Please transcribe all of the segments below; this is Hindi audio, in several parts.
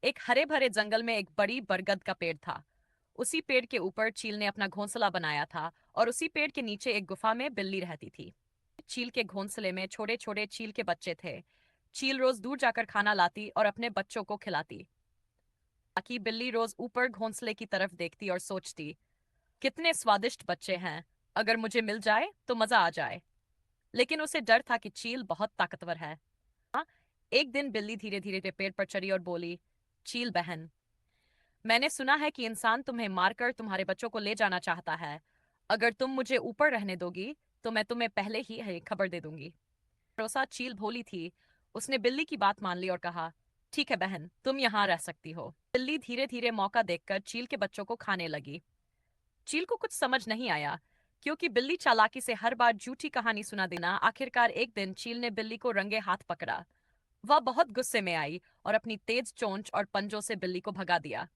एक हरे भरे जंगल में एक बड़ी बरगद का पेड़ था। उसी पेड़ के ऊपर चील ने अपना घोंसला बनाया था और उसी पेड़ के नीचे एक गुफा में बिल्ली रहती थी। चील के घोंसले में छोटे छोटे चील के बच्चे थे। चील रोज दूर जाकर खाना लाती और अपने बच्चों को खिलाती। ताकि बिल्ली रोज ऊपर घोंसले की तरफ देखती और सोचती, कितने स्वादिष्ट बच्चे हैं, अगर मुझे मिल जाए तो मजा आ जाए। लेकिन उसे डर था कि चील बहुत ताकतवर है। हाँ, एक दिन बिल्ली धीरे धीरे पेड़ पर चढ़ी और बोली, चील बहन, मैंने सुना है कि इंसान तुम्हें मारकर तुम्हारे बच्चों को ले जाना चाहता है। अगर तुम मुझे ऊपर रहने दोगी तो मैं तुम्हें पहले ही खबर दे दूंगी। रोसा चील भोली थी। उसने बिल्ली की बात मान ली और कहा, ठीक है बहन, तुम यहाँ रह सकती हो। बिल्ली धीरे धीरे मौका देखकर चील के बच्चों को खाने लगी। चील को कुछ समझ नहीं आया, क्योंकि बिल्ली चालाकी से हर बार झूठी कहानी सुना देना। आखिरकार एक दिन चील ने बिल्ली को रंगे हाथ पकड़ा। वह बहुत गुस्से में आई और अपनी तेज चोंच और पंजों से बिल्ली को भगा दिया।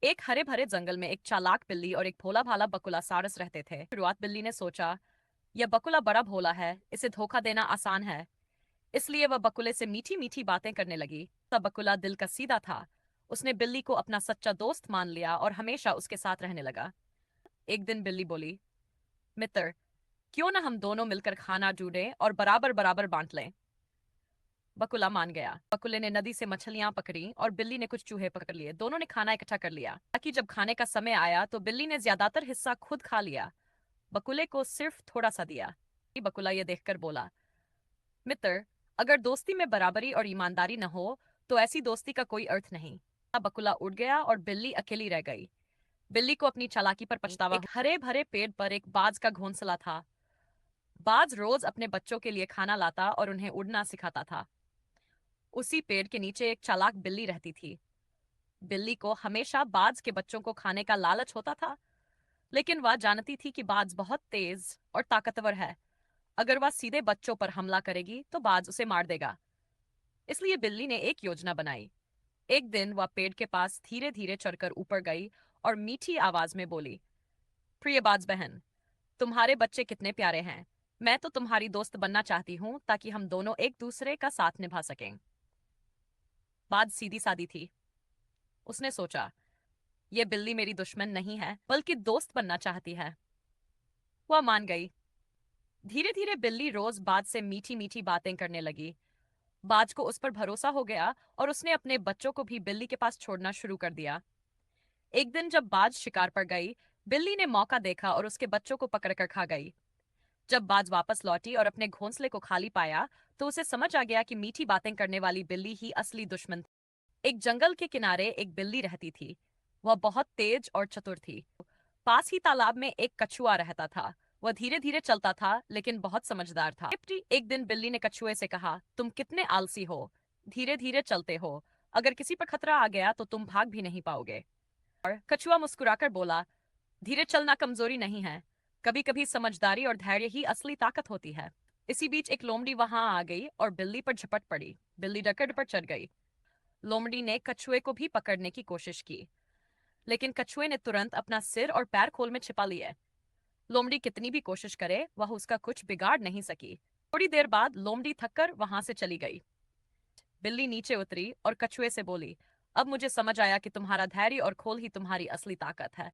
एक हरे भरे जंगल में एक चालाक बिल्ली और एक भोला भाला बकुला सारस रहते थे। शुरुआत बिल्ली ने सोचा, यह बकुला बड़ा भोला है, इसे धोखा देना आसान है। इसलिए वह बकुले से मीठी मीठी बातें करने लगी। तब बकुला दिल का सीधा था। उसने बिल्ली को अपना सच्चा दोस्त मान लिया और हमेशा उसके साथ रहने लगा। एक दिन बिल्ली बोली, मित्र, क्यों ना हम दोनों मिलकर खाना ढूंढें और बराबर बराबर बांट लें। बकुला मान गया। बकुले ने नदी से मछलियां पकड़ी और बिल्ली ने कुछ चूहे पकड़ लिए। दोनों ने खाना इकट्ठा कर लिया ताकि जब खाने का समय आया तो बिल्ली ने ज्यादातर हिस्सा खुद खा लिया। बकुले को सिर्फ थोड़ा सा दिया। बकुला यह देखकर बोला, मित्र, अगर दोस्ती में बराबरी और ईमानदारी न हो तो ऐसी दोस्ती का कोई अर्थ नहीं। बकुला उड़ गया और बिल्ली अकेली रह गई। बिल्ली को अपनी चालाकी पर पछतावा। एक हरे भरे पेड़ पर एक बाज का घोंसला था। बाज रोज अपने बच्चों के लिए खाना लाता और उन्हें उड़ना सिखाता था। उसी पेड़ के नीचे एक चालाक बिल्ली रहती थी। बिल्ली को हमेशा बाज के बच्चों को खाने का लालच होता था, लेकिन वह जानती थी कि बाज बहुत तेज और ताकतवर है। अगर वह सीधे बच्चों पर हमला करेगी तो बाज उसे मार देगा। इसलिए बिल्ली ने एक योजना बनाई। एक दिन वह पेड़ के पास धीरे धीरे चढ़कर ऊपर गई और मीठी आवाज में बोली, प्रिय बाज बहन, तुम्हारे बच्चे कितने प्यारे हैं। मैं तो तुम्हारी दोस्त बनना चाहती हूँ ताकि हम दोनों एक दूसरे का साथ निभा सकें। बाज सीधी सादी थी। उसने सोचा, ये बिल्ली मेरी दुश्मन नहीं है बल्कि दोस्त बनना चाहती है। वह मान गई। धीरे धीरे बिल्ली रोज बाज से मीठी मीठी बातें करने लगी। बाज को उस पर भरोसा हो गया और उसने अपने बच्चों को भी बिल्ली के पास छोड़ना शुरू कर दिया। एक दिन जब बाज शिकार पर गई, बिल्ली ने मौका देखा और उसके बच्चों को पकड़कर खा गई। जब बाज वापस लौटी और अपने घोंसले को खाली पाया तो उसे समझ आ गया कि मीठी बातें करने वाली बिल्ली ही असली दुश्मन थी। एक जंगल के किनारे एक बिल्ली रहती थी। वह बहुत तेज और चतुर थी। पास ही तालाब में एक कछुआ रहता था। वह धीरे धीरे चलता था लेकिन बहुत समझदार था। एक दिन बिल्ली ने कछुए से कहा, तुम कितने आलसी हो, धीरे धीरे चलते हो। अगर किसी पर खतरा आ गया तो तुम भाग भी नहीं पाओगे। और कछुआ मुस्कुराकर बोला, धीरे चलना कमजोरी नहीं है, कभी कभी समझदारी और धैर्य ही असली ताकत होती है। इसी बीच एक लोमड़ी वहां आ गई और बिल्ली पर झपट पड़ी। बिल्ली डकर पर चढ़ गई। लोमड़ी ने कछुए को भी पकड़ने की कोशिश की, लेकिन कछुए ने तुरंत अपना सिर और पैर खोल में छिपा लिए। लोमड़ी कितनी भी कोशिश करे वह उसका कुछ बिगाड़ नहीं सकी। थोड़ी देर बाद लोमड़ी थककर वहां से चली गई। बिल्ली नीचे उतरी और कछुए से बोली, अब मुझे समझ आया कि तुम्हारा धैर्य और खोल ही तुम्हारी असली ताकत है।